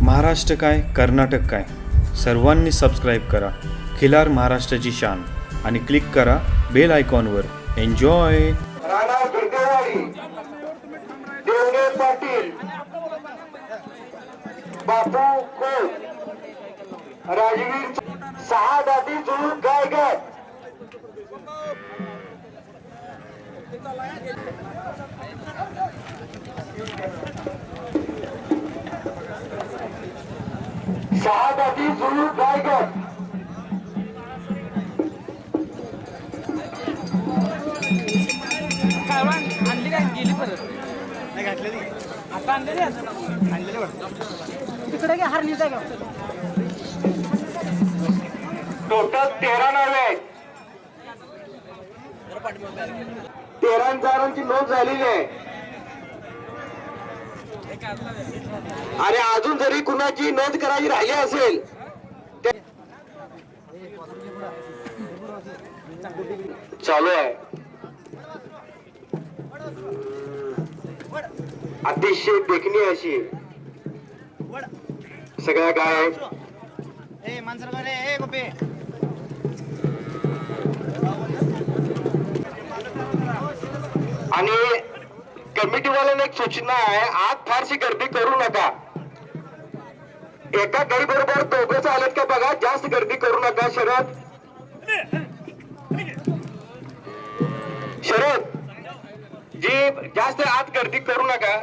महाराष्ट्र काय कर्नाटक काय सर्वांनी सबस्क्राईब करा खिलार महाराष्ट्राची शान आणि क्लिक करा बेल आयकॉनवर. एन्जॉय. राणा गिरदेवाडी, देवणे पाटील, बापू खोत, राजवीर, 6 दाती जुळू गायगड. सहा दाती जुळू गायगड. आणली काय गेली परत नाही घातलेली आता आणलेली आणलेली तिकडे काय हारली जाय का. टोटल 13 नावे आहेत. 13 जणांची नोंद झालेली आहे. आणि अजून जरी कुणाची नोंद करायची राहिली असेल चालू आहे. अतिशय देखणी अशी सगळ्या गाय आणि कमिटीवाल्यांना एक सूचना आहे, आज फारशी गर्दी करू नका. एका गाई बरोबर दोघं चालत का बघा, जास्त गर्दी करू नका. शरद जी जास्त आत गर्दी करू नका.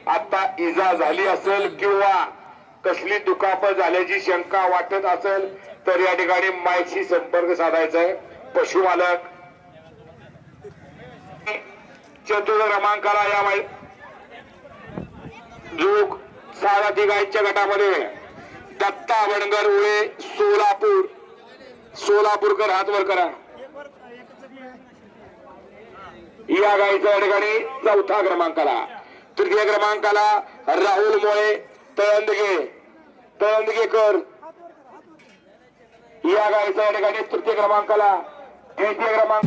आता इजा झाली असेल किंवा कसली दुखापत झाल्याची शंका वाटत असेल तर या ठिकाणी माईकशी संपर्क साधायचा आहे. पशुमालक चतुर्थ क्रमांकाला या जोग 6 गायच्या गटामध्ये दत्ता वणगर उळे सोलापूरकर हात वर करा. या गायीच्या या ठिकाणी 4थ्या क्रमांकाला. 3य क्रमांकाला राहुल मोळे तळंदगेकर. या गायीच्या या ठिकाणी 3य क्रमांकाला. 3य क्रमांक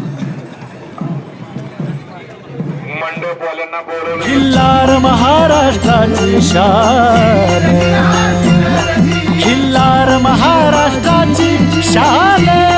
मंडपवाल्यांना बोलवलं. खिल्लार महाराष्ट्राची शान, खिल्लार महाराष्ट्राची शान.